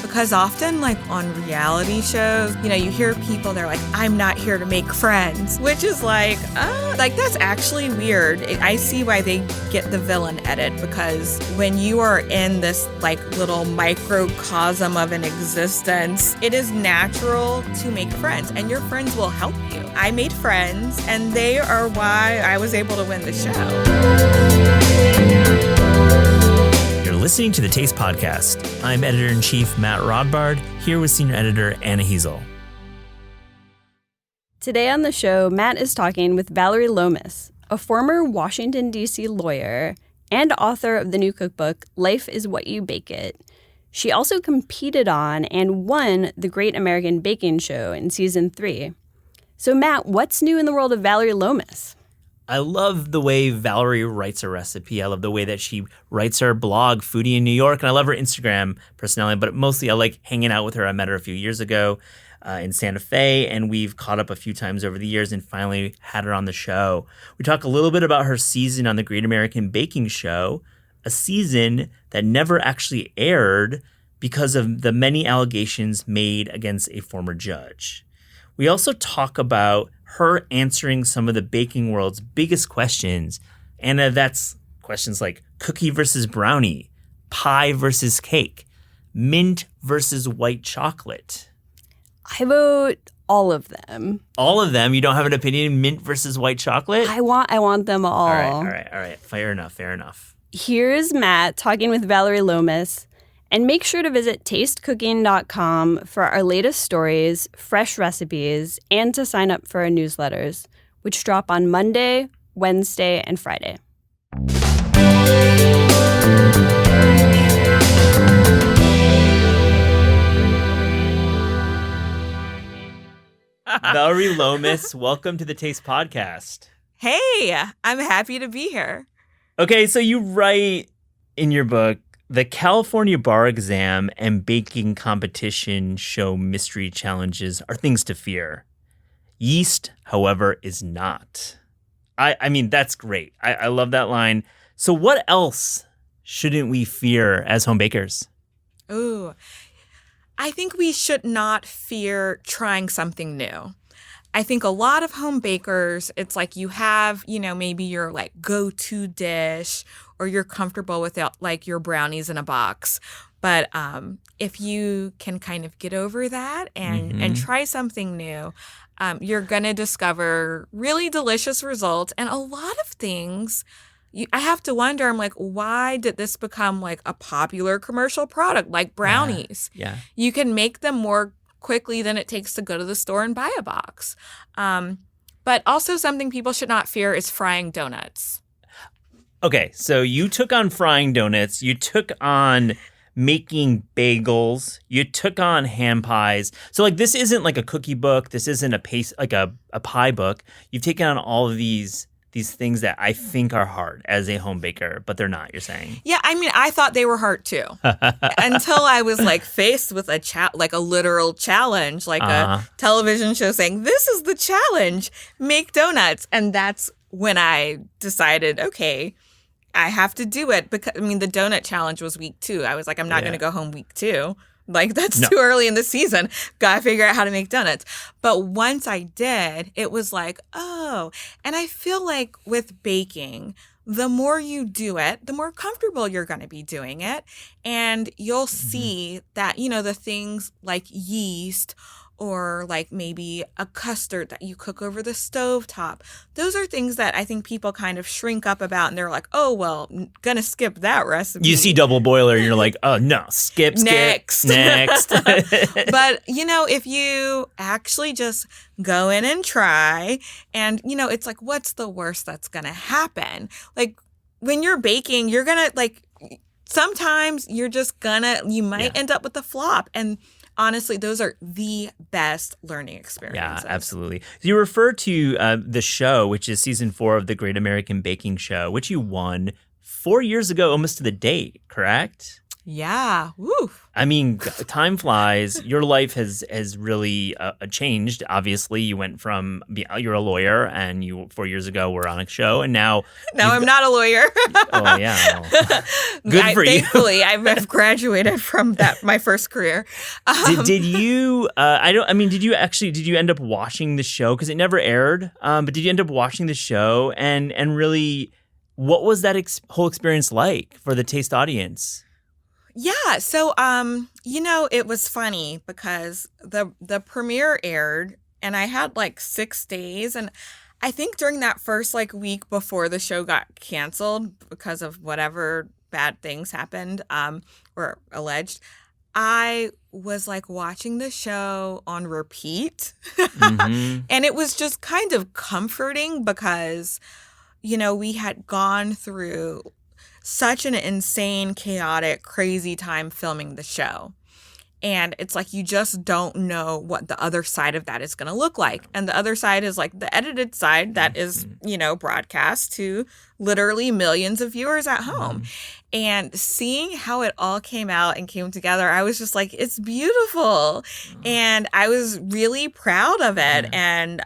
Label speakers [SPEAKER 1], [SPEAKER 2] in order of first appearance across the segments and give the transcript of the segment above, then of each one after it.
[SPEAKER 1] Because often, like on reality shows, you hear people, they're like, I'm not here to make friends, which is like that's actually weird. I see why they get the villain edit, because when you are in this like little microcosm of an existence, it is natural to make friends, and your friends will help you. I made friends, and they are why I was able to win the show.
[SPEAKER 2] You're listening to the Taste Podcast. I'm Editor-in-Chief Matt Rodbard, here with Senior Editor Anna Hezel.
[SPEAKER 3] Today on the show, Matt is talking with Vallery Lomas, a former Washington, D.C. lawyer and author of the new cookbook, Life is What You Bake It. She also competed on and won the Great American Baking Show in Season 3. So Matt, what's new in the world of Vallery Lomas?
[SPEAKER 2] I love the way Vallery writes a recipe. I love the way that she writes her blog, Foodie in New York, and I love her Instagram personality, but mostly I like hanging out with her. I met her a few years ago in Santa Fe, and we've caught up a few times over the years and finally had her on the show. We talk a little bit about her season on the Great American Baking Show, a season that never actually aired because of the many allegations made against a former judge. We also talk about her answering some of the baking world's biggest questions. And that's questions like cookie versus brownie, pie versus cake, mint versus white chocolate.
[SPEAKER 3] I vote all of them.
[SPEAKER 2] All of them? You don't have an opinion? Mint versus white chocolate?
[SPEAKER 3] I want them all.
[SPEAKER 2] All right. Fair enough.
[SPEAKER 3] Here's Matt talking with Vallery Lomas. And make sure to visit tastecooking.com for our latest stories, fresh recipes, and to sign up for our newsletters, which drop on Monday, Wednesday, and Friday.
[SPEAKER 2] Vallery Lomas, welcome to the Taste Podcast.
[SPEAKER 1] Hey, I'm happy to be here.
[SPEAKER 2] Okay, so you write in your book, the California bar exam and baking competition show mystery challenges are things to fear. Yeast, however, is not. I mean, that's great. I love that line. So what else shouldn't we fear as home bakers?
[SPEAKER 1] Ooh, I think we should not fear trying something new. I think a lot of home bakers, it's like you have, maybe your like go-to dish, or you're comfortable with it, like your brownies in a box. But if you can kind of get over that and try something new, you're going to discover really delicious results. And a lot of things, I have to wonder, I'm like, why did this become like a popular commercial product like brownies?
[SPEAKER 2] Yeah.
[SPEAKER 1] You can make them more quickly than it takes to go to the store and buy a box. But also something people should not fear is frying donuts.
[SPEAKER 2] Okay, so you took on frying donuts, you took on making bagels, you took on ham pies. So like this isn't like a cookie book, this isn't a pie book. You've taken on all of these things that I think are hard as a home baker, but they're not, you're saying.
[SPEAKER 1] Yeah, I mean, I thought they were hard too. Until I was like faced with a literal challenge, like a television show saying, this is the challenge, make donuts. And that's when I decided, okay, I have to do it, because the donut challenge was week 2. I was like, I'm not going to go home week 2. Like, that's too early in the season. Gotta figure out how to make donuts. But once I did, it was like, oh. And I feel like with baking, the more you do it, the more comfortable you're going to be doing it. And you'll see that, the things like yeast, or like maybe a custard that you cook over the stovetop. Those are things that I think people kind of shrink up about, and they're like, oh, well, I'm gonna skip that recipe.
[SPEAKER 2] You see double boiler and you're like, oh, no, skip.
[SPEAKER 1] Next.
[SPEAKER 2] But,
[SPEAKER 1] if you actually just go in and try, and, it's like, what's the worst that's gonna happen? Like, when you're baking, you're gonna, like, sometimes you might end up with a flop. And honestly, those are the best learning experiences.
[SPEAKER 2] Yeah, absolutely. You refer to the show, which is season 4 of the Great American Baking Show, which you won 4 years ago, almost to the date, correct?
[SPEAKER 1] Yeah. Woo.
[SPEAKER 2] I mean, time flies. Your life has really changed. Obviously, you went from you're a lawyer, and you 4 years ago were on a show, and now
[SPEAKER 1] I'm not a lawyer.
[SPEAKER 2] Oh yeah, well, good for you.
[SPEAKER 1] Thankfully, I've graduated from my first career.
[SPEAKER 2] Did you? Did you end up watching the show because it never aired? But did you end up watching the show and really? What was that whole experience like for the Taste audience?
[SPEAKER 1] Yeah, so it was funny because the premiere aired and I had like 6 days, and I think during that first like week before the show got canceled because of whatever bad things happened or alleged, I was like watching the show on repeat.
[SPEAKER 2] Mm-hmm.
[SPEAKER 1] And it was just kind of comforting because we had gone through such an insane, chaotic, crazy time filming the show. And it's like you just don't know what the other side of that is going to look like. And the other side is like the edited side that is, broadcast to literally millions of viewers at home. And seeing how it all came out and came together, I was just like, it's beautiful. And I was really proud of it. And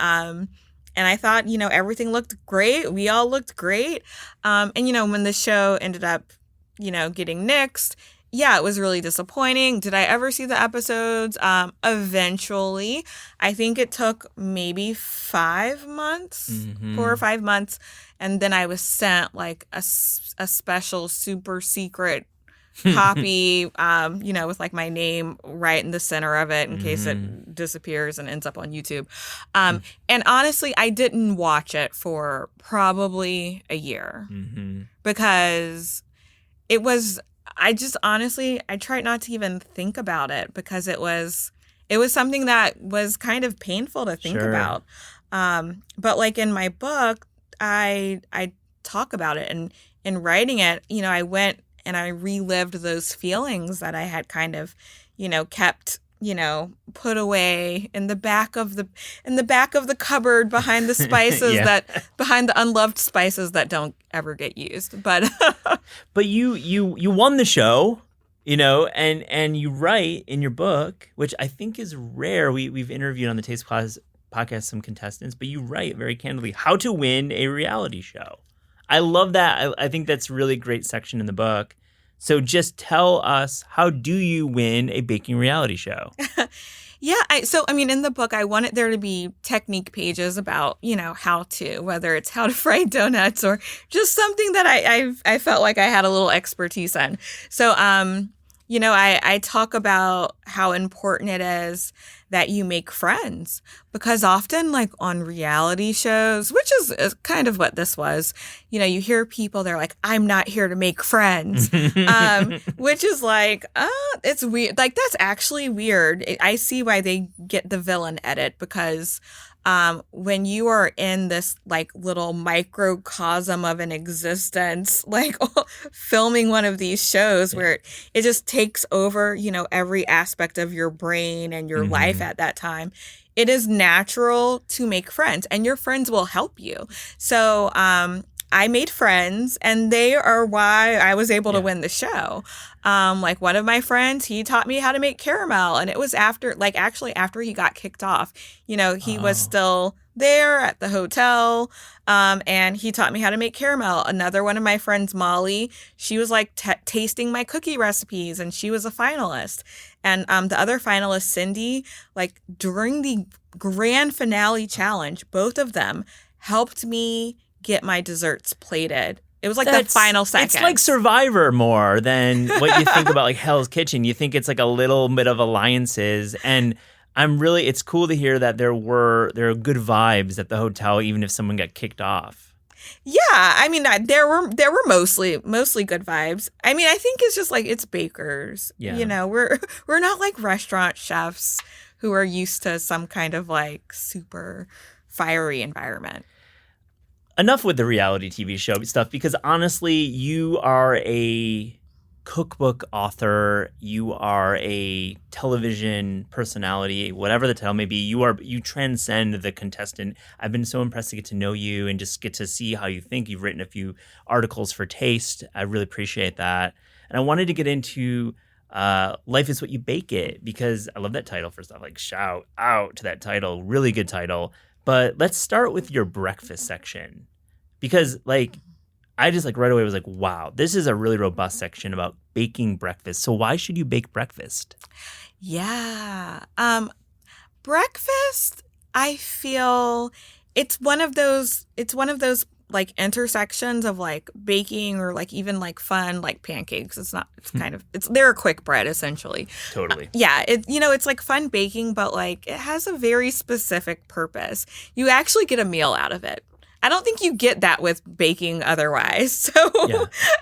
[SPEAKER 1] I thought, everything looked great. We all looked great. And when the show ended up, getting nixed, yeah, it was really disappointing. Did I ever see the episodes? Eventually. I think it took maybe 5 months, 4 or 5 months. And then I was sent like a special super secret copy, with like my name right in the center of it in case it disappears and ends up on YouTube. And honestly, I didn't watch it for probably a year because I tried not to even think about it because it was something that was kind of painful to think about. But like in my book, I talk about it, and in writing it, I went and I relived those feelings that I had kind of, kept, put away in the back of the cupboard behind the spices behind the unloved spices that don't ever get used. But
[SPEAKER 2] but you won the show, and you write in your book, which I think is rare. We've interviewed on the Taste podcast some contestants, but you write very candidly how to win a reality show. I love that. I think that's a really great section in the book. So just tell us, how do you win a baking reality show?
[SPEAKER 1] Yeah. In the book, I wanted there to be technique pages about, how to, whether it's how to fry donuts or just something that I felt like I had a little expertise in. So, I talk about how important it is that you make friends, because often like on reality shows, which is kind of what this was, you hear people, they're like, I'm not here to make friends, which is like, it's weird. Like, that's actually weird. I see why they get the villain edit, because when you are in this like little microcosm of an existence, like filming one of these shows where it just takes over, every aspect of your brain and your life at that time, it is natural to make friends, and your friends will help you. So, I made friends, and they are why I was able to win the show. Like one of my friends, he taught me how to make caramel, and it was after he got kicked off. He was still there at the hotel, and he taught me how to make caramel. Another one of my friends, Molly, she was like tasting my cookie recipes, and she was a finalist. And the other finalist, Cindy, like during the grand finale challenge, both of them helped me get my desserts plated. It was like the final second.
[SPEAKER 2] It's like Survivor more than what you think about like Hell's Kitchen. You think it's like a little bit of alliances, and it's cool to hear that there are good vibes at the hotel, even if someone got kicked off.
[SPEAKER 1] Yeah, there were mostly good vibes. I think it's just like it's bakers.
[SPEAKER 2] Yeah.
[SPEAKER 1] We're not like restaurant chefs who are used to some kind of like super fiery environment.
[SPEAKER 2] Enough with the reality TV show stuff, because honestly, you are a cookbook author, you are a television personality, whatever the title may be. You transcend the contestant. I've been so impressed to get to know you and just get to see how you think. You've written a few articles for Taste. I really appreciate that. And I wanted to get into Life is What You Bake It, because I love that title. First off, like, shout out to that title. Really good title. But let's start with your breakfast section, because like I just like right away was like, wow, this is a really robust section about baking breakfast. So why should you bake breakfast?
[SPEAKER 1] Yeah. Breakfast, I feel it's one of those like intersections of like baking or like even like fun like pancakes. They're a quick bread essentially.
[SPEAKER 2] Totally.
[SPEAKER 1] It's like fun baking, but like it has a very specific purpose. You actually get a meal out of it. I don't think you get that with baking otherwise. So,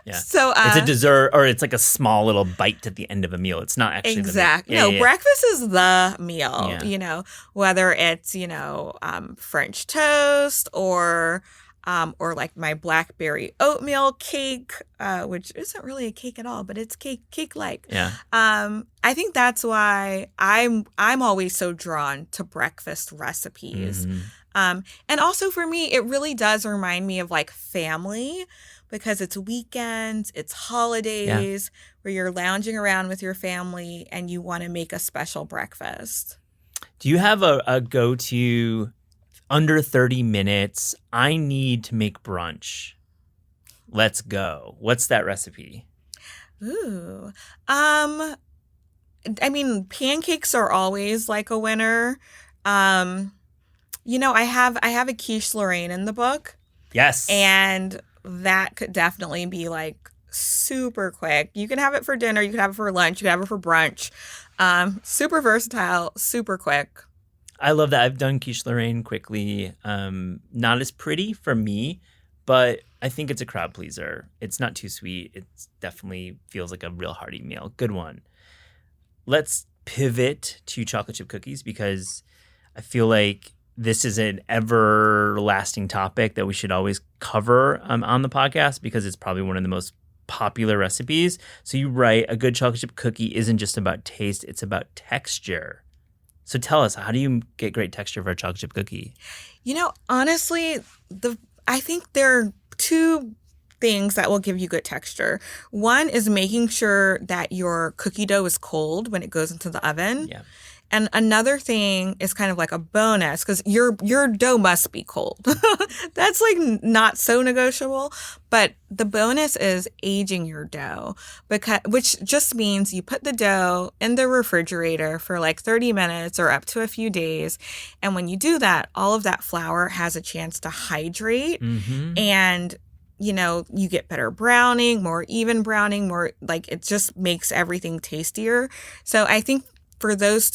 [SPEAKER 2] yeah.
[SPEAKER 1] So
[SPEAKER 2] it's a dessert, or it's like a small little bite at the end of a meal. It's not actually
[SPEAKER 1] exactly.
[SPEAKER 2] The meal.
[SPEAKER 1] Breakfast is the meal.
[SPEAKER 2] Yeah.
[SPEAKER 1] Whether it's French toast or like my blackberry oatmeal cake, which isn't really a cake at all, but it's cake-like.
[SPEAKER 2] Yeah.
[SPEAKER 1] I think that's why I'm always so drawn to breakfast recipes.
[SPEAKER 2] Mm-hmm.
[SPEAKER 1] And also for me, it really does remind me of like family, because it's weekends, it's holidays where you're lounging around with your family and you want to make a special breakfast.
[SPEAKER 2] Do you have a go-to under 30 minutes? I need to make brunch. Let's go. What's that recipe?
[SPEAKER 1] Ooh. I mean, pancakes are always like a winner. I have a quiche Lorraine in the book.
[SPEAKER 2] Yes.
[SPEAKER 1] And that could definitely be like super quick. You can have it for dinner, you can have it for lunch, you can have it for brunch. Super versatile, super quick.
[SPEAKER 2] I love that. I've done quiche Lorraine quickly. Not as pretty for me, but I think it's a crowd pleaser. It's not too sweet. It definitely feels like a real hearty meal. Good one. Let's pivot to chocolate chip cookies, because I feel like this is an everlasting topic that we should always cover on the podcast, because it's probably one of the most popular recipes. So you write, a good chocolate chip cookie isn't just about taste, it's about texture. So tell us, how do you get great texture for a chocolate chip cookie?
[SPEAKER 1] Honestly, I think there are two things that will give you good texture. One is making sure that your cookie dough is cold when it goes into the oven.
[SPEAKER 2] Yeah.
[SPEAKER 1] And another thing is kind of like a bonus, because your dough must be cold. That's like not so negotiable. But the bonus is aging your dough, which just means you put the dough in the refrigerator for like 30 minutes or up to a few days. And when you do that, all of that flour has a chance to hydrate. Mm-hmm. And you get better browning, more even browning, more like it just makes everything tastier. So I think for those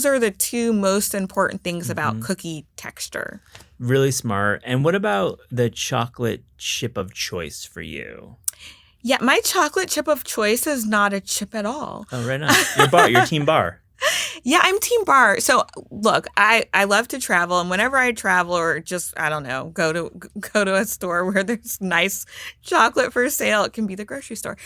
[SPEAKER 1] are the two most important things about cookie texture.
[SPEAKER 2] Really smart. And what about the chocolate chip of choice for you?
[SPEAKER 1] Yeah, my chocolate chip of choice is not a chip at all.
[SPEAKER 2] Oh, right on. You're team bar.
[SPEAKER 1] Yeah, I'm team bar. So look, I love to travel, and whenever I travel or just, I don't know, go to a store where there's nice chocolate for sale, it can be the grocery store.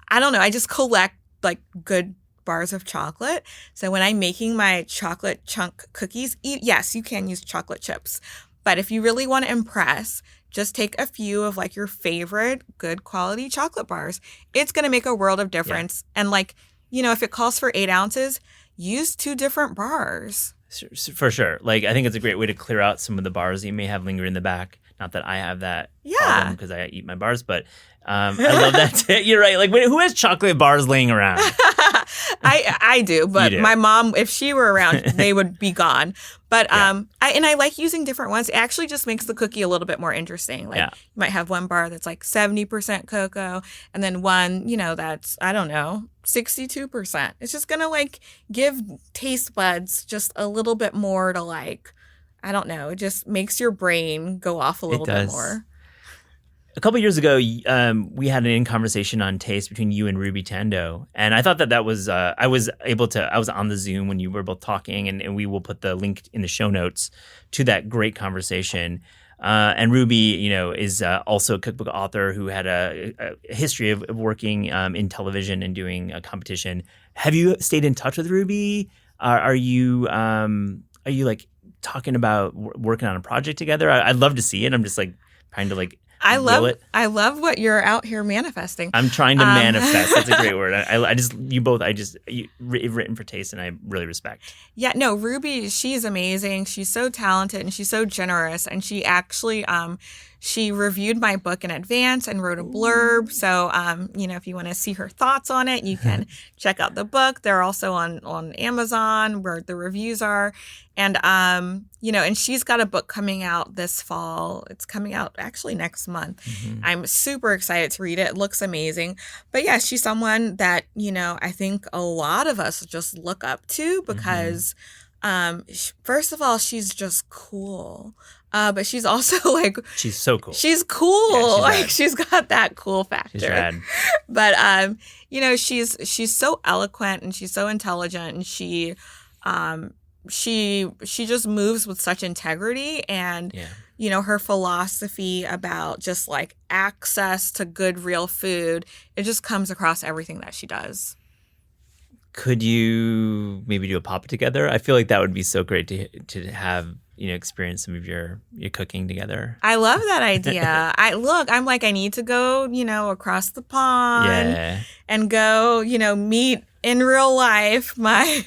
[SPEAKER 1] I don't know, I just collect like good bars of chocolate. So when I'm making my chocolate chunk cookies, yes, you can use chocolate chips. But if you really want to impress, just take a few of like your favorite good quality chocolate bars. It's going to make a world of difference. Yeah. And like, if it calls for 8 ounces, use 2 different bars.
[SPEAKER 2] For sure. Like, I think it's a great way to clear out some of the bars that you may have lingering in the back. Not that I have that problem because I eat my bars, but I love that. You're right. Like, who has chocolate bars laying around?
[SPEAKER 1] I do, but my mom, if she were around, they would be gone. But I like using different ones. It actually just makes the cookie a little bit more interesting. Like you might have one bar that's like 70% cocoa, and then one, that's, I don't know, 62%. It's just gonna like give taste buds just a little bit more to like, I don't know, it just makes your brain go off a little bit more.
[SPEAKER 2] A couple years ago, we had an in-conversation on taste between you and Ruby Tando, and I thought that was I was on the Zoom when you were both talking, and we will put the link in the show notes to that great conversation. And Ruby, is also a cookbook author who had a history of working in television and doing a competition. Have you stayed in touch with Ruby? Are you like talking about working on a project together? I'd love to see it. I'm just like trying to like
[SPEAKER 1] I
[SPEAKER 2] will it?
[SPEAKER 1] love what you're out here manifesting.
[SPEAKER 2] I'm trying to manifest. That's a great word. Written for taste, and I really respect.
[SPEAKER 1] Yeah, no, Ruby, she's amazing. She's so talented and she's so generous. And she actually, she reviewed my book in advance and wrote a blurb. So, if you want to see her thoughts on it, you can check out the book. They're also on Amazon where the reviews are. And, and she's got a book coming out this fall. It's coming out actually next month. Mm-hmm. I'm super excited to read it. It looks amazing. But yeah, she's someone that, I think a lot of us just look up to because, first of all, she's just cool. But she's also
[SPEAKER 2] she's so cool.
[SPEAKER 1] She's cool.
[SPEAKER 2] Yeah,
[SPEAKER 1] she's got that cool factor.
[SPEAKER 2] She's rad.
[SPEAKER 1] But, she's so eloquent and she's so intelligent and she just moves with such integrity and, her philosophy about just access to good, real food, it just comes across everything that she does.
[SPEAKER 2] Could you maybe do a pop together? I feel like that would be so great to have, experience some of your cooking together.
[SPEAKER 1] I love that idea. I'm I need to go, across the pond and go, meet in real life my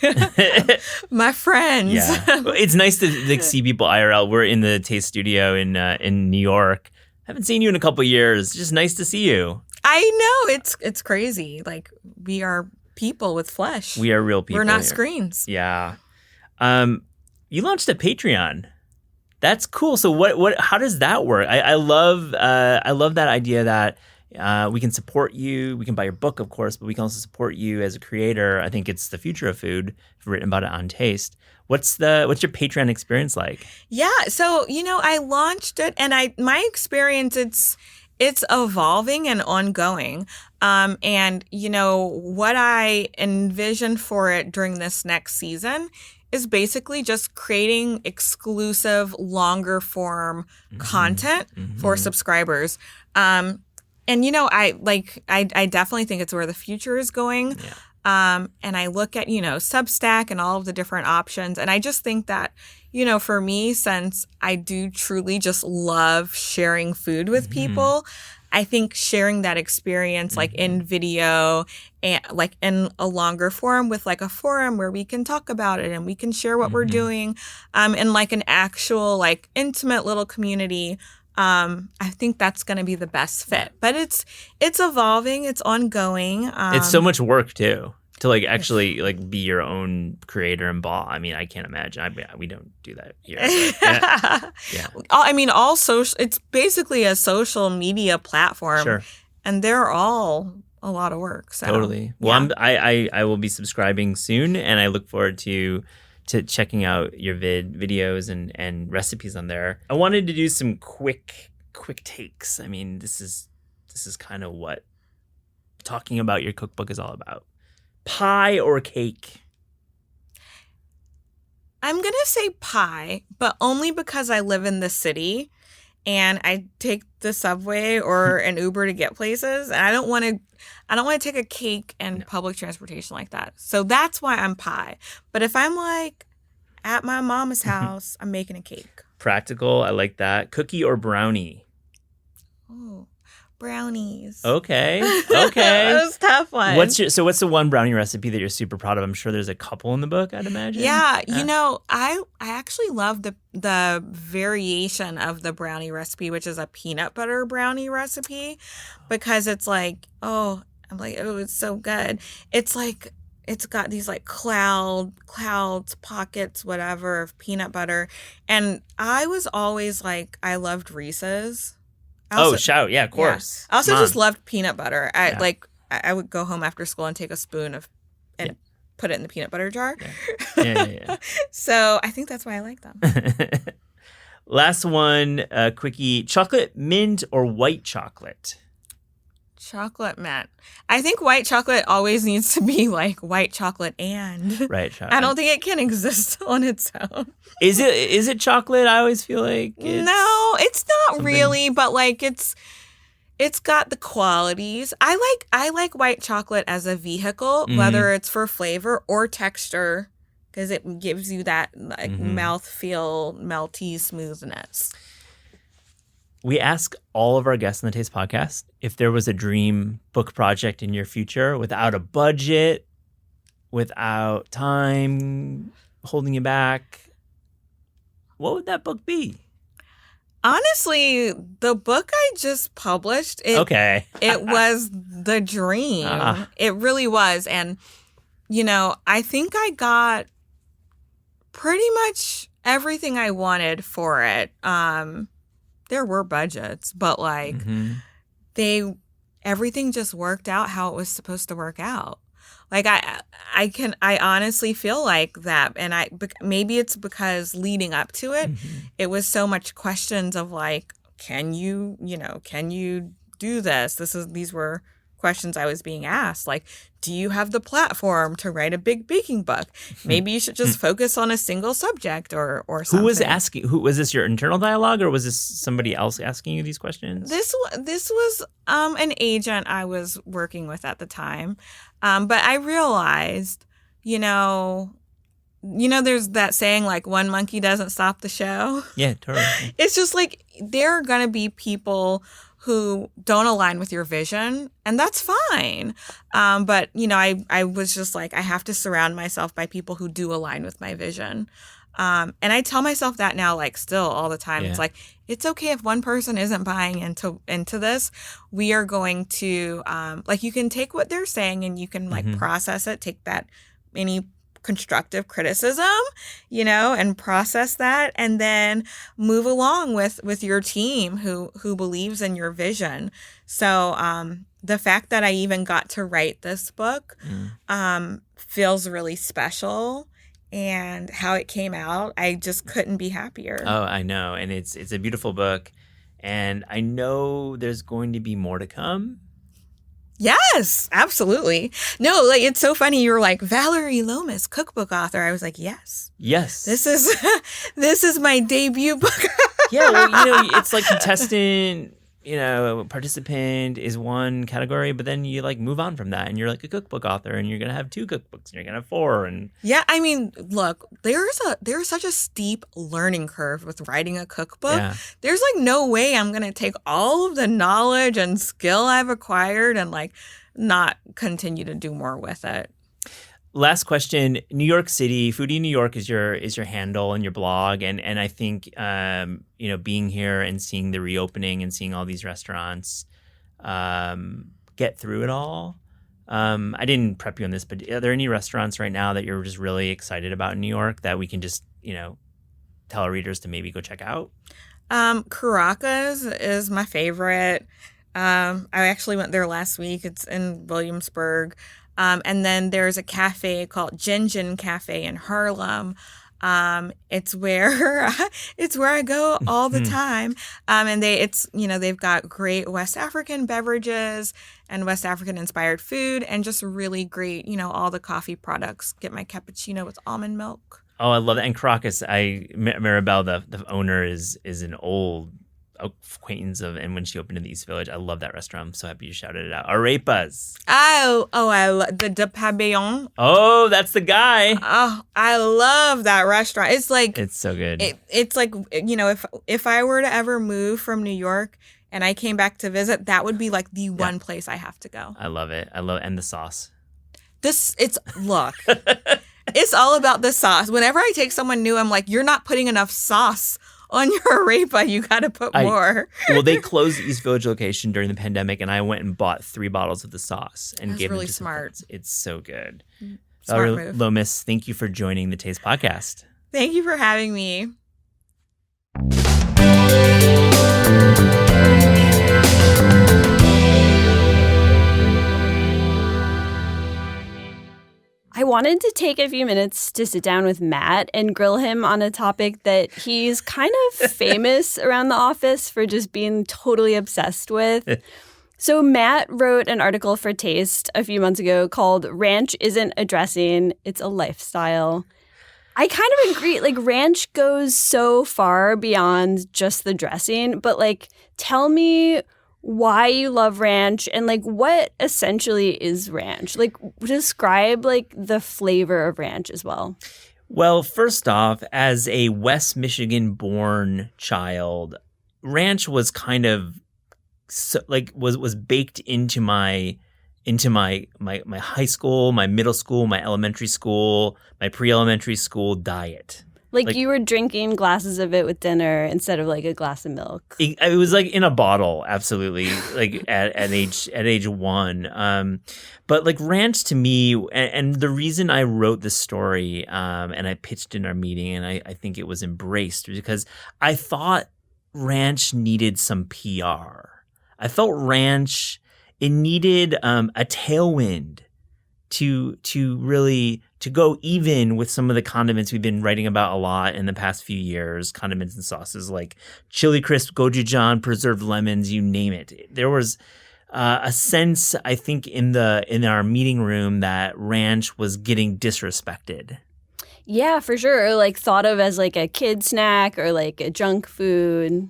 [SPEAKER 1] my friends.
[SPEAKER 2] Yeah. It's nice to see people IRL. We're in the Taste Studio in New York. Haven't seen you in a couple of years. It's just nice to see you.
[SPEAKER 1] I know. It's crazy. We are people with flesh.
[SPEAKER 2] We are real people.
[SPEAKER 1] We're not
[SPEAKER 2] here.
[SPEAKER 1] screens.
[SPEAKER 2] Yeah. You launched a Patreon. That's cool. So what how does that work? I love that idea that we can support you. We can buy your book, of course, but we can also support you as a creator. I think it's the future of food. I've written about it on Taste. What's your Patreon experience like? Yeah,
[SPEAKER 1] so I launched it, and my experience it's evolving and ongoing. And what I envision for it during this next season is basically just creating exclusive, longer form content for subscribers. And I definitely think it's where the future is going. Yeah. And I look at, Substack and all of the different options. And I just think that, for me, since I do truly just love sharing food with people, I think sharing that experience in video and in a longer form with a forum where we can talk about it and we can share what we're doing and an actual intimate little community. I think that's going to be the best fit. But it's evolving. It's ongoing.
[SPEAKER 2] It's so much work too to actually be your own creator and boss. I mean, I can't imagine. We don't do that here. Yeah.
[SPEAKER 1] I mean, all social. It's basically a social media platform.
[SPEAKER 2] Sure. And
[SPEAKER 1] they're all a lot of work. So.
[SPEAKER 2] Totally. Well, yeah. I will be subscribing soon, and I look forward to checking out your videos and recipes on there. I wanted to do some quick takes. I mean, this is kind of what talking about your cookbook is all about. Pie or cake?
[SPEAKER 1] I'm going to say pie, but only because I live in the city and I take the subway or an Uber to get places, and I don't want to take a cake and public transportation like that. So that's why I'm pie. But if I'm at my mama's house, I'm making a cake.
[SPEAKER 2] Practical. I like that. Cookie or brownie?
[SPEAKER 1] Oh, brownies.
[SPEAKER 2] Okay.
[SPEAKER 1] That was a tough one.
[SPEAKER 2] What's the one brownie recipe that you're super proud of? I'm sure there's a couple in the book, I'd imagine.
[SPEAKER 1] Yeah. I actually love the variation of the brownie recipe, which is a peanut butter brownie recipe, because it's it's so good. It's got these clouds, pockets, whatever, of peanut butter. And I was always I loved Reese's.
[SPEAKER 2] Shout. Yeah, of course.
[SPEAKER 1] Yeah. I also just loved peanut butter. I would go home after school and take a spoon and put it in the peanut butter jar.
[SPEAKER 2] Yeah.
[SPEAKER 1] So I think that's why I like them.
[SPEAKER 2] Last one, quickie. Chocolate mint or white chocolate?
[SPEAKER 1] Chocolate mint. I think white chocolate always needs to be white chocolate and.
[SPEAKER 2] Right. Chocolate.
[SPEAKER 1] I don't think it can exist on its own.
[SPEAKER 2] Is it chocolate? I always feel like
[SPEAKER 1] no, it's not really, but it's got the qualities. I like white chocolate as a vehicle, whether it's for flavor or texture, because it gives you that mouthfeel, melty smoothness.
[SPEAKER 2] We ask all of our guests on the Taste Podcast if there was a dream book project in your future without a budget, without time holding you back. What would that book be?
[SPEAKER 1] Honestly, the book I just published, it was the dream. It really was. And, I think I got pretty much everything I wanted for it. There were budgets, but everything just worked out how it was supposed to work out. Like I honestly feel like that, and maybe it's because leading up to it, it was so much questions of like, can you do this? These were questions I was being asked. Like, do you have the platform to write a big baking book? Maybe you should just focus on a single subject or something.
[SPEAKER 2] Who was asking? Was this your internal dialogue, or was this somebody else asking you these questions?
[SPEAKER 1] This was an agent I was working with at the time. But I realized, there's that saying, like, one monkey doesn't stop the show.
[SPEAKER 2] Yeah, totally.
[SPEAKER 1] It's just like there are going to be people who don't align with your vision, and that's fine. But, I was just like, I have to surround myself by people who do align with my vision. And I tell myself that now, like, still all the time. Yeah. It's like, it's okay if one person isn't buying into this. We are going to, you can take what they're saying and you can process it, take that, any constructive criticism, and process that, and then move along with your team who believes in your vision. So the fact that I even got to write this book feels really special. And how it came out, I just couldn't be happier.
[SPEAKER 2] Oh, I know. And it's a beautiful book. And I know there's going to be more to come.
[SPEAKER 1] Yes, absolutely. No, it's so funny. You were like, Vallery Lomas, cookbook author. I was like, yes.
[SPEAKER 2] Yes.
[SPEAKER 1] This is my debut book.
[SPEAKER 2] Yeah, well, it's like contestant, participant is one category, but then you move on from that and you're like a cookbook author and you're going to have 2 cookbooks and you're going to have 4. And
[SPEAKER 1] yeah, I mean, look, there's such a steep learning curve with writing a cookbook. Yeah. There's no way I'm going to take all of the knowledge and skill I've acquired and not continue to do more with it.
[SPEAKER 2] Last question. New York City, Foodie New York is your handle and your blog, and I think being here and seeing the reopening and seeing all these restaurants get through it all. I didn't prep you on this, but are there any restaurants right now that you're just really excited about in New York that we can just tell our readers to maybe go check out?
[SPEAKER 1] Caracas is my favorite. I actually went there last week. It's in Williamsburg. And then there's a cafe called Gin Cafe in Harlem. It's where I go all the time. And they've got great West African beverages and West African inspired food and just really great, all the coffee products. Get my cappuccino with almond milk.
[SPEAKER 2] Oh, I love that. And Caracas, Maribel, the owner is an old acquaintance and when she opened in the East Village. I love that restaurant. I'm so happy you shouted it out. Arepas.
[SPEAKER 1] I love the Pavillon.
[SPEAKER 2] Oh, that's the guy.
[SPEAKER 1] Oh, I love that restaurant. It's
[SPEAKER 2] so good.
[SPEAKER 1] It's like, if I were to ever move from New York and I came back to visit, that would be the one place I have to go.
[SPEAKER 2] I love it. And the sauce.
[SPEAKER 1] It's all about the sauce. Whenever I take someone new, I'm like, you're not putting enough sauce on your arepa, you got to put more.
[SPEAKER 2] Well, they closed the East Village location during the pandemic, and I went and bought 3 bottles of the sauce and gave
[SPEAKER 1] really
[SPEAKER 2] them to
[SPEAKER 1] smart.
[SPEAKER 2] It's so good.
[SPEAKER 1] Smart move.
[SPEAKER 2] Lomas, thank you for joining the Taste Podcast.
[SPEAKER 1] Thank you for having me.
[SPEAKER 3] I wanted to take a few minutes to sit down with Matt and grill him on a topic that he's kind of famous around the office for just being totally obsessed with. So Matt wrote an article for Taste a few months ago called Ranch Isn't a Dressing, It's a Lifestyle. I kind of agree. Ranch goes so far beyond just the dressing, but tell me why you love ranch and what essentially is ranch. Describe the flavor of ranch as well.
[SPEAKER 2] Well, first off, as a West Michigan born child, ranch was kind of was baked into my high school, my middle school, my elementary school, my pre-elementary school diet.
[SPEAKER 3] Like you were drinking glasses of it with dinner instead of like a glass of milk.
[SPEAKER 2] It was like in a bottle, absolutely, like at age 1. But like ranch to me, and the reason I wrote this story and I pitched in our meeting, and I think it was embraced because I thought ranch needed some PR. I felt ranch, it needed a tailwind to really to go even with some of the condiments we've been writing about a lot in the past few years, condiments and sauces like chili crisp, gochujang, preserved lemons, you name it. There was a sense, I think, in our meeting room that ranch was getting disrespected. Yeah,
[SPEAKER 3] for sure. Like thought of as like a kid snack or like a junk food.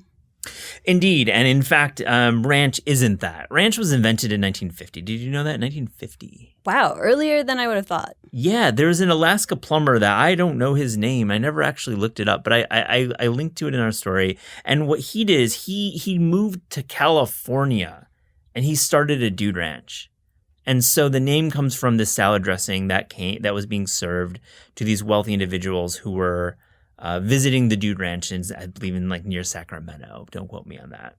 [SPEAKER 2] Indeed. And in fact, ranch isn't that. Ranch was invented in 1950. Did you know that? 1950.
[SPEAKER 3] Wow. Earlier than I would have thought.
[SPEAKER 2] Yeah. There's an Alaska plumber that I don't know his name. I never actually looked it up, but I linked to it in our story. And what he did is he moved to California and he started a dude ranch. And so the name comes from this salad dressing that was being served to these wealthy individuals who were visiting the dude ranches, I believe in like near Sacramento. Don't quote me on that.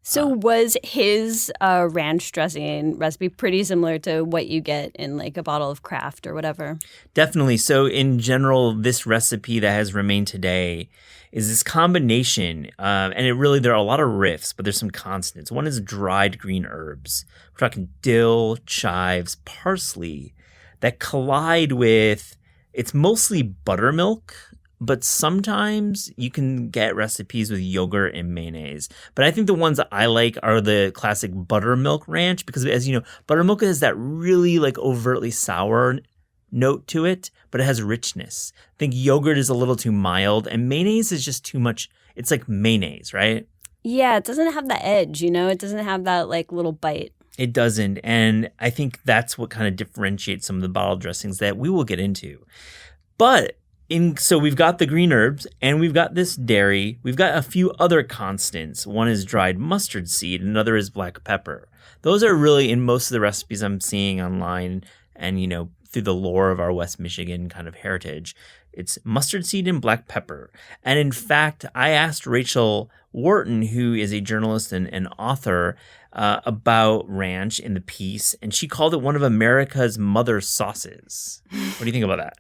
[SPEAKER 3] So was his ranch dressing recipe pretty similar to what you get in like a bottle of Kraft or whatever?
[SPEAKER 2] Definitely. So in general, this recipe that has remained today is this combination, and there are a lot of riffs, but there's some constants. One is dried green herbs. We're talking dill, chives, parsley that collide with, it's mostly buttermilk, but sometimes you can get recipes with yogurt and mayonnaise. But I think the ones that I like are the classic buttermilk ranch because, as you know, buttermilk has that really like overtly sour note to it, but it has richness. I think yogurt is a little too mild and mayonnaise is just too much. It's like mayonnaise, right?
[SPEAKER 3] Yeah, it doesn't have the edge, it doesn't have that like little bite.
[SPEAKER 2] It doesn't. And I think that's what kind of differentiates some of the bottle dressings that we will get into. But so we've got the green herbs and we've got this dairy. We've got a few other constants. One is dried mustard seed. Another is black pepper. Those are really in most of the recipes I'm seeing online and, through the lore of our West Michigan kind of heritage. It's mustard seed and black pepper. And in fact, I asked Rachel Wharton, who is a journalist and author, about ranch in the piece, and she called it one of America's mother sauces. What do you think about that?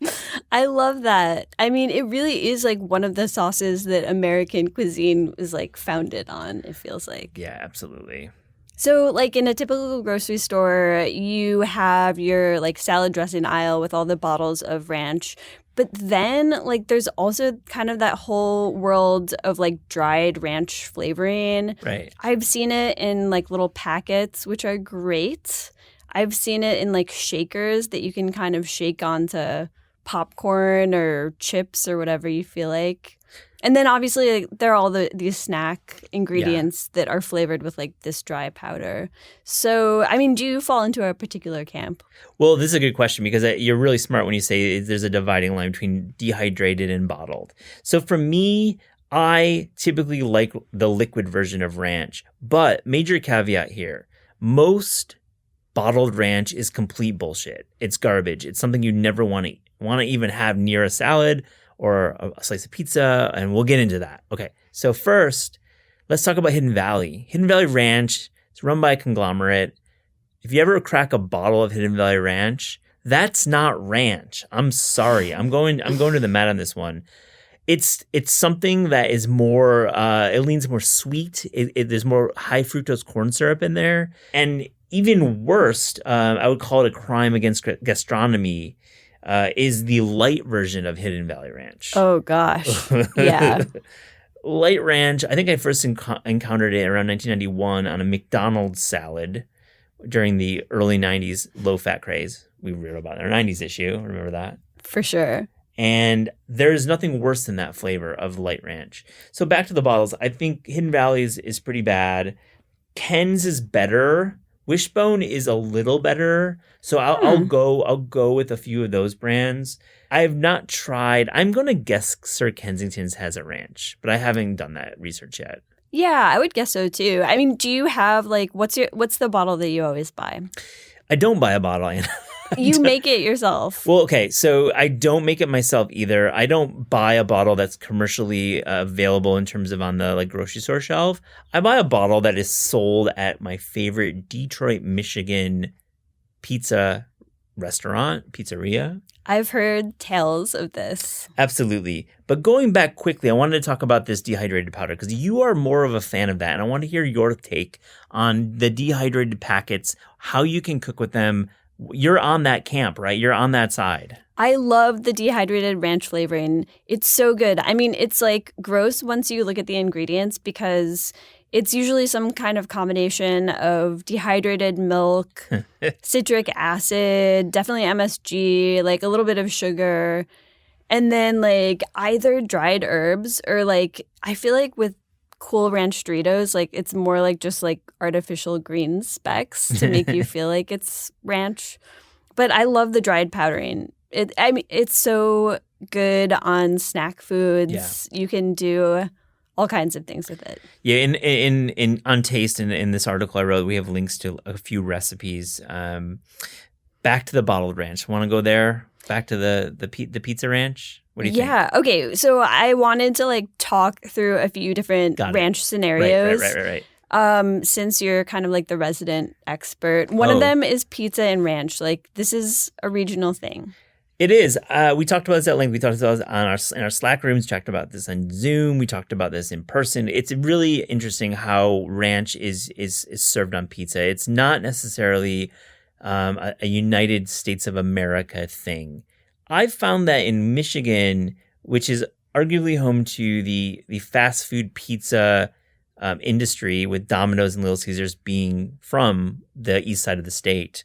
[SPEAKER 3] I love that. I mean, it really is like one of the sauces that American cuisine is like founded on, it feels like.
[SPEAKER 2] Yeah, absolutely.
[SPEAKER 3] So like in a typical grocery store, you have your like salad dressing aisle with all the bottles of ranch. But then like there's also kind of that whole world of like dried ranch flavoring.
[SPEAKER 2] Right.
[SPEAKER 3] I've seen it in like little packets, which are great. I've seen it in like shakers that you can kind of shake onto popcorn or chips or whatever you feel like. And then obviously like, there are all these snack ingredients that are flavored with like this dry powder. So, I mean, do you fall into a particular camp?
[SPEAKER 2] Well, this is a good question because you're really smart when you say there's a dividing line between dehydrated and bottled. So for me, I typically like the liquid version of ranch. But major caveat here, most bottled ranch is complete bullshit. It's garbage. It's something you never want to even have near a salad or a slice of pizza, and we'll get into that. Okay, so first, let's talk about Hidden Valley. Hidden Valley Ranch is run by a conglomerate. If you ever crack a bottle of Hidden Valley Ranch, that's not ranch. I'm sorry. I'm going to the mat on this one. It's something that is more, it leans more sweet. There's more high fructose corn syrup in there. And even worse, I would call it a crime against gastronomy, is the light version of Hidden Valley Ranch.
[SPEAKER 3] Oh, gosh. Yeah.
[SPEAKER 2] Light ranch, I think I first encountered it around 1991 on a McDonald's salad during the early 90s low-fat craze. We wrote about it in our 90s issue. Remember that?
[SPEAKER 3] For sure.
[SPEAKER 2] And there's nothing worse than that flavor of light ranch. So back to the bottles. I think Hidden Valley's is pretty bad. Ken's is better. Wishbone is a little better, so I'll go with a few of those brands. I have not tried. I'm going to guess Sir Kensington's has a ranch, but I haven't done that research yet.
[SPEAKER 3] Yeah, I would guess so too. I mean, do you have like what's the bottle that you always buy?
[SPEAKER 2] I don't buy a bottle, Anna.
[SPEAKER 3] You make it yourself.
[SPEAKER 2] Well, okay, so I don't make it myself either. I don't buy a bottle that's commercially available in terms of on the like grocery store shelf. I buy a bottle that is sold at my favorite Detroit, Michigan pizza pizzeria.
[SPEAKER 3] I've heard tales of this.
[SPEAKER 2] Absolutely. But going back quickly, I wanted to talk about this dehydrated powder because you are more of a fan of that. And I want to hear your take on the dehydrated packets, how you can cook with them. You're on that camp, right? You're on that side.
[SPEAKER 3] I love the dehydrated ranch flavoring. It's so good. I mean, it's like gross once you look at the ingredients because it's usually some kind of combination of dehydrated milk, citric acid, definitely MSG, like a little bit of sugar, and then like either dried herbs or like I feel like with Cool Ranch Doritos, like it's more like just like artificial green specks to make you feel like it's ranch. But I love the dried powdering. I mean, it's so good on snack foods. Yeah. You can do all kinds of things with it.
[SPEAKER 2] Yeah, in on Taste in this article I wrote, we have links to a few recipes. Back to the bottled ranch. Want to go there? Back to the pizza ranch? What do you think?
[SPEAKER 3] Yeah. Okay. So I wanted to like talk through a few different ranch scenarios.
[SPEAKER 2] Right.
[SPEAKER 3] Since you're kind of like the resident expert, one of them is pizza and ranch. Like this is a regional thing.
[SPEAKER 2] It is. We talked about this at length. We talked about this in our Slack rooms. Talked about this on Zoom. We talked about this in person. It's really interesting how ranch is served on pizza. It's not necessarily a United States of America thing. I've found that in Michigan, which is arguably home to the fast food pizza industry, with Domino's and Little Caesars being from the east side of the state,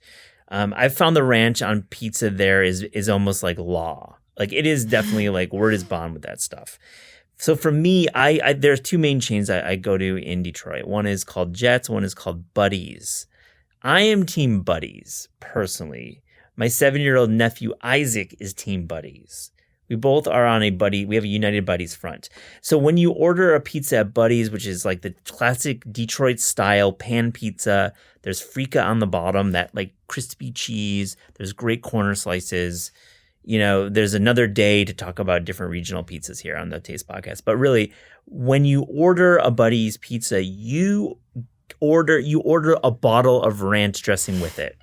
[SPEAKER 2] I've found the ranch on pizza there is almost like law. Like it is definitely like word is bond with that stuff. So for me, I there's two main chains I go to in Detroit. One is called Jets. One is called Buddies. I am Team Buddies personally. My 7-year-old nephew Isaac is Team Buddies. We both are on we have a United Buddies front. So when you order a pizza at Buddies, which is like the classic Detroit style pan pizza, there's freeka on the bottom, that like crispy cheese, there's great corner slices. You know, there's another day to talk about different regional pizzas here on the Taste Podcast. But really, when you order a Buddies pizza, you order a bottle of ranch dressing with it.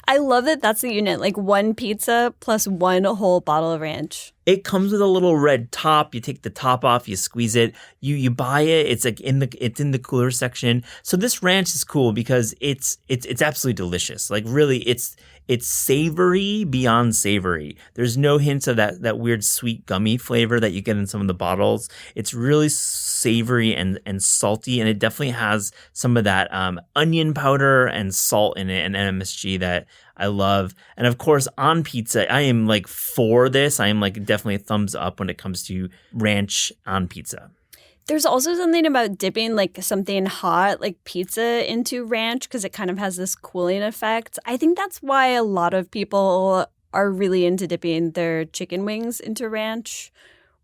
[SPEAKER 3] I love that that's the unit, like one pizza plus one whole bottle of ranch.
[SPEAKER 2] It comes with a little red top. You take the top off, you squeeze it, you buy it. It's like in the cooler section. So this ranch is cool because it's absolutely delicious. Like really, it's savory beyond savory. There's no hints of that weird sweet gummy flavor that you get in some of the bottles. It's really savory and salty, and it definitely has some of that onion powder and salt in it and MSG that I love. And of course, on pizza, I am like for this. I am like definitely a thumbs up when it comes to ranch on pizza.
[SPEAKER 3] There's also something about dipping like something hot, like pizza, into ranch because it kind of has this cooling effect. I think that's why a lot of people are really into dipping their chicken wings into ranch,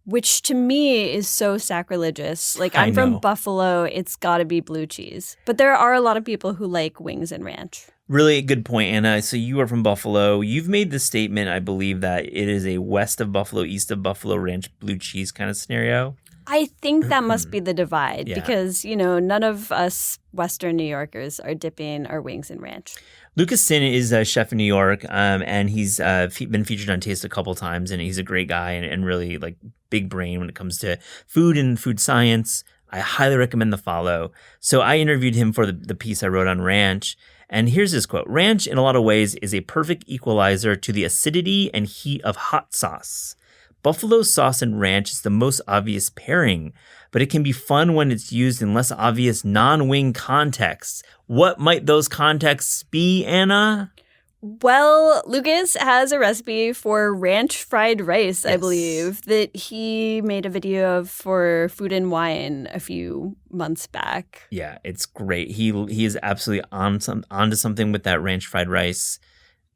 [SPEAKER 3] which to me is so sacrilegious. Like I'm from Buffalo, it's got to be blue cheese. But there are a lot of people who like wings and ranch.
[SPEAKER 2] Really good point, Anna. So you are from Buffalo. You've made the statement, I believe, that it is a west of Buffalo, east of Buffalo ranch blue cheese kind of scenario.
[SPEAKER 3] I think that must be the divide because, you know, none of us Western New Yorkers are dipping our wings in ranch.
[SPEAKER 2] Lucas Sin is a chef in New York, and he's been featured on Taste a couple times, and he's a great guy and really like big brain when it comes to food and food science. I highly recommend the follow. So I interviewed him for the piece I wrote on ranch. And here's his quote. Ranch, in a lot of ways, is a perfect equalizer to the acidity and heat of hot sauce. Buffalo sauce and ranch is the most obvious pairing, but it can be fun when it's used in less obvious non-wing contexts. What might those contexts be, Anna?
[SPEAKER 3] Well, Lucas has a recipe for ranch fried rice, I believe, that he made a video of for Food and Wine a few months back.
[SPEAKER 2] Yeah, it's great. He is absolutely onto something with that ranch fried rice.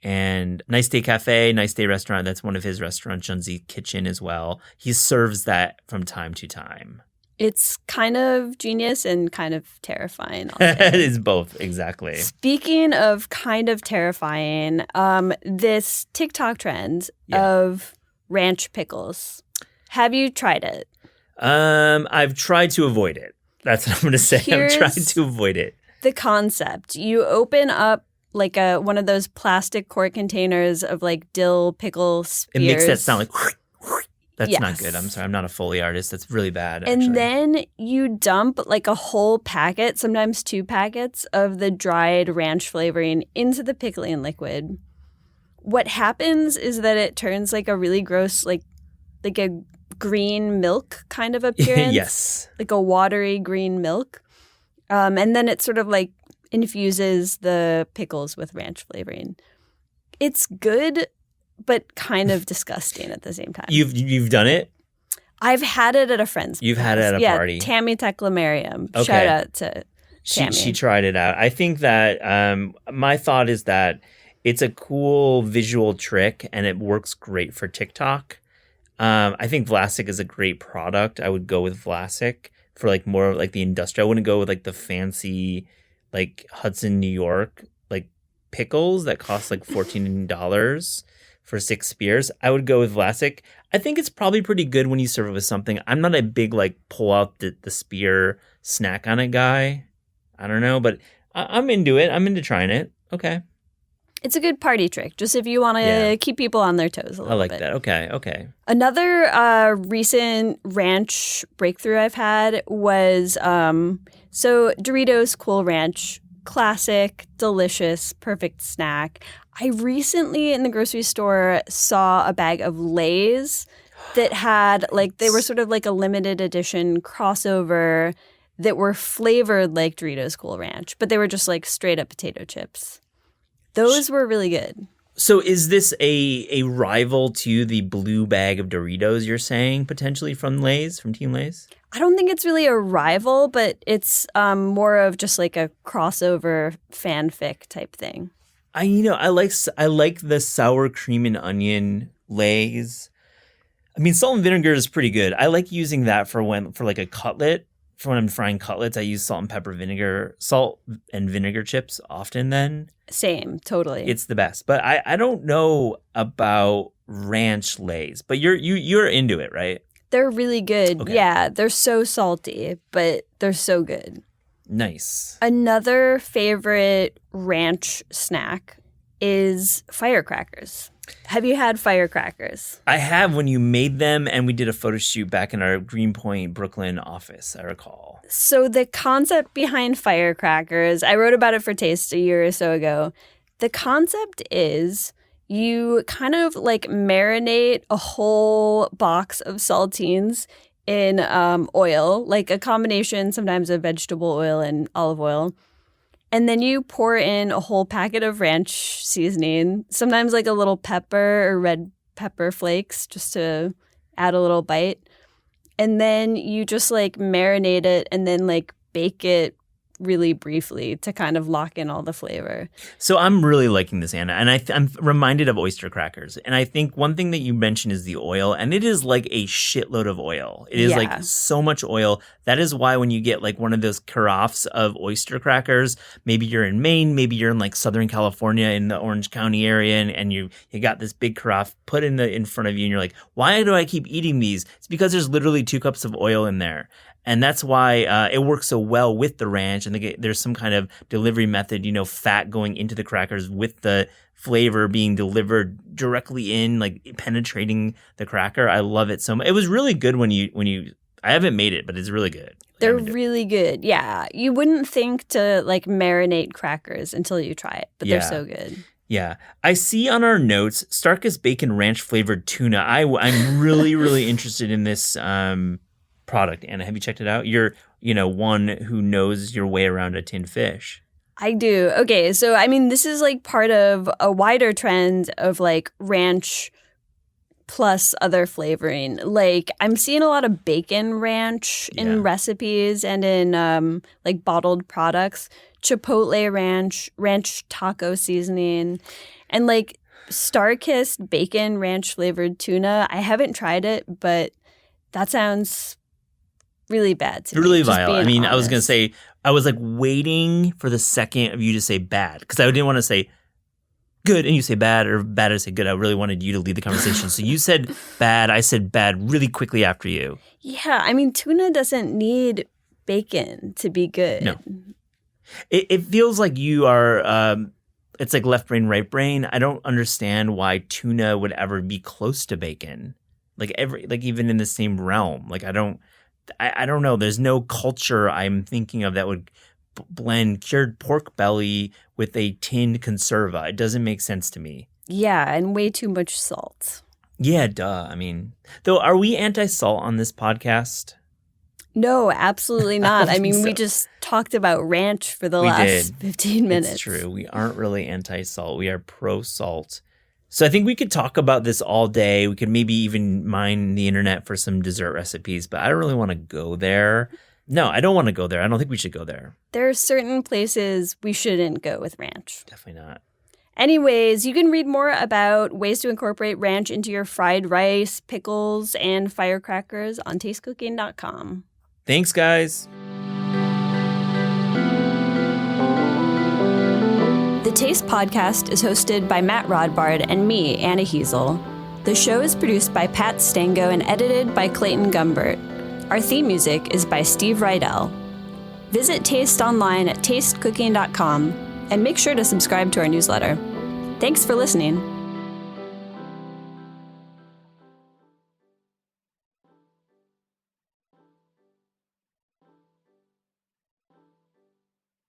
[SPEAKER 2] And Nice Day Cafe, Nice Day Restaurant, that's one of his restaurants, Junzi Kitchen as well. He serves that from time to time.
[SPEAKER 3] It's kind of genius and kind of terrifying.
[SPEAKER 2] It is both, exactly.
[SPEAKER 3] Speaking of kind of terrifying, this TikTok trend of ranch pickles. Have you tried it?
[SPEAKER 2] I've tried to avoid it. That's what I'm going to say. I've tried to avoid it.
[SPEAKER 3] The concept. You open up like one of those plastic quart containers of like dill pickle spears.
[SPEAKER 2] It makes that sound like... That's not good. I'm sorry. I'm not a Foley artist. That's really bad, actually.
[SPEAKER 3] And then you dump like a whole packet, sometimes 2 packets, of the dried ranch flavoring into the pickling liquid. What happens is that it turns like a really gross, like a green milk kind of appearance.
[SPEAKER 2] Yes.
[SPEAKER 3] Like a watery green milk. And then it sort of like infuses the pickles with ranch flavoring. It's good, but kind of disgusting at the same time.
[SPEAKER 2] You've done it?
[SPEAKER 3] I've had it at a friend's.
[SPEAKER 2] You've had it at a party.
[SPEAKER 3] Yeah, Tammy Teclamarium.
[SPEAKER 2] Okay.
[SPEAKER 3] Shout out to Tammy.
[SPEAKER 2] She tried it out. I think that my thought is that it's a cool visual trick and it works great for TikTok. I think Vlasic is a great product. I would go with Vlasic for like more of like the industrial. I wouldn't go with like the fancy like Hudson, New York like pickles that cost like $14 for 6 spears. I would go with Vlasic. I think it's probably pretty good when you serve it with something. I'm not a big like pull out the spear snack on it guy. I don't know, but I'm into it. I'm into trying it. Okay.
[SPEAKER 3] It's a good party trick, just if you want to keep people on their toes a little bit.
[SPEAKER 2] I like that. Okay.
[SPEAKER 3] Another recent ranch breakthrough I've had was so Doritos Cool Ranch. Classic, delicious, perfect snack. I recently in the grocery store saw a bag of Lay's that had like they were sort of like a limited edition crossover that were flavored like Doritos Cool Ranch, but they were just like straight up potato chips. Those were really good.
[SPEAKER 2] So is this a rival to the blue bag of Doritos you're saying potentially from Lay's, from Team Lay's?
[SPEAKER 3] I don't think it's really a rival, but it's more of just like a crossover fanfic type thing.
[SPEAKER 2] I like the sour cream and onion Lay's. I mean, salt and vinegar is pretty good. I like using that for like a cutlet. For when I'm frying cutlets, I use salt and vinegar chips often then.
[SPEAKER 3] Same, totally.
[SPEAKER 2] It's the best. But I don't know about ranch Lay's, but you're into it, right?
[SPEAKER 3] They're really good.
[SPEAKER 2] Okay.
[SPEAKER 3] Yeah, they're so salty, but they're so good.
[SPEAKER 2] Nice.
[SPEAKER 3] Another favorite ranch snack is firecrackers. Have you had firecrackers?
[SPEAKER 2] I have when you made them and we did a photo shoot back in our Greenpoint, Brooklyn office, I recall.
[SPEAKER 3] So the concept behind firecrackers, I wrote about it for Taste a year or so ago. The concept is you kind of like marinate a whole box of saltines in oil, like a combination sometimes of vegetable oil and olive oil. And then you pour in a whole packet of ranch seasoning, sometimes like a little pepper or red pepper flakes just to add a little bite. And then you just like marinate it and then like bake it really briefly to kind of lock in all the flavor.
[SPEAKER 2] So I'm really liking this, Anna, and I'm reminded of oyster crackers. And I think one thing that you mentioned is the oil, and it is like a shitload of oil. It is like so much oil. That is why when you get like one of those carafes of oyster crackers, maybe you're in Maine, maybe you're in like Southern California in the Orange County area, and you got this big carafe put in front of you, and you're like, why do I keep eating these? It's because there's literally 2 cups of oil in there. And that's why it works so well with the ranch. And there's some kind of delivery method, fat going into the crackers with the flavor being delivered directly in, like penetrating the cracker. I love it so much. It was really good when you. I haven't made it, but it's really good.
[SPEAKER 3] They're really good. Yeah. You wouldn't think to like marinate crackers until you try it, but they're so good.
[SPEAKER 2] Yeah. I see on our notes, Starkist Bacon Ranch flavored tuna. I'm really, really interested in this product. Anna, have you checked it out? You're, one who knows your way around a tinned fish.
[SPEAKER 3] I do. Okay, so I mean, this is like part of a wider trend of like ranch plus other flavoring. Like I'm seeing a lot of bacon ranch in recipes and in like bottled products, chipotle ranch taco seasoning, and like Starkist bacon ranch flavored tuna. I haven't tried it, but that sounds really bad to me.
[SPEAKER 2] Really
[SPEAKER 3] just
[SPEAKER 2] vile. I
[SPEAKER 3] being
[SPEAKER 2] mean, I was going to
[SPEAKER 3] honest.
[SPEAKER 2] say, I was like waiting for the second of you to say bad because I didn't want to say good and you say bad or bad and say good. I really wanted you to lead the conversation. So you said bad. I said bad really quickly after you.
[SPEAKER 3] Yeah, I mean, tuna doesn't need bacon to be good.
[SPEAKER 2] No. It feels like you are, it's like left brain, right brain. I don't understand why tuna would ever be close to bacon. Like even in the same realm. Like I don't know. There's no culture I'm thinking of that would blend cured pork belly with a tinned conserva. It doesn't make sense to me.
[SPEAKER 3] Yeah, and way too much salt.
[SPEAKER 2] Yeah, duh. I mean, though, are we anti-salt on this podcast?
[SPEAKER 3] No, absolutely not. I mean,
[SPEAKER 2] So-
[SPEAKER 3] we just talked about ranch for the
[SPEAKER 2] We
[SPEAKER 3] last
[SPEAKER 2] did.
[SPEAKER 3] 15 minutes.
[SPEAKER 2] It's true. We aren't really anti-salt. We are pro-salt. So I think we could talk about this all day. We could maybe even mine the internet for some dessert recipes, but I don't really want to go there. No, I don't want to go there. I don't think we should go there.
[SPEAKER 3] There are certain places we shouldn't go with ranch.
[SPEAKER 2] Definitely not.
[SPEAKER 3] Anyways, you can read more about ways to incorporate ranch into your fried rice, pickles, and firecrackers on tastecooking.com.
[SPEAKER 2] Thanks, guys.
[SPEAKER 3] The Taste Podcast is hosted by Matt Rodbard and me, Anna Hezel. The show is produced by Pat Stango and edited by Clayton Gumbert. Our theme music is by Steve Rydell. Visit Taste online at tastecooking.com and make sure to subscribe to our newsletter. Thanks for listening.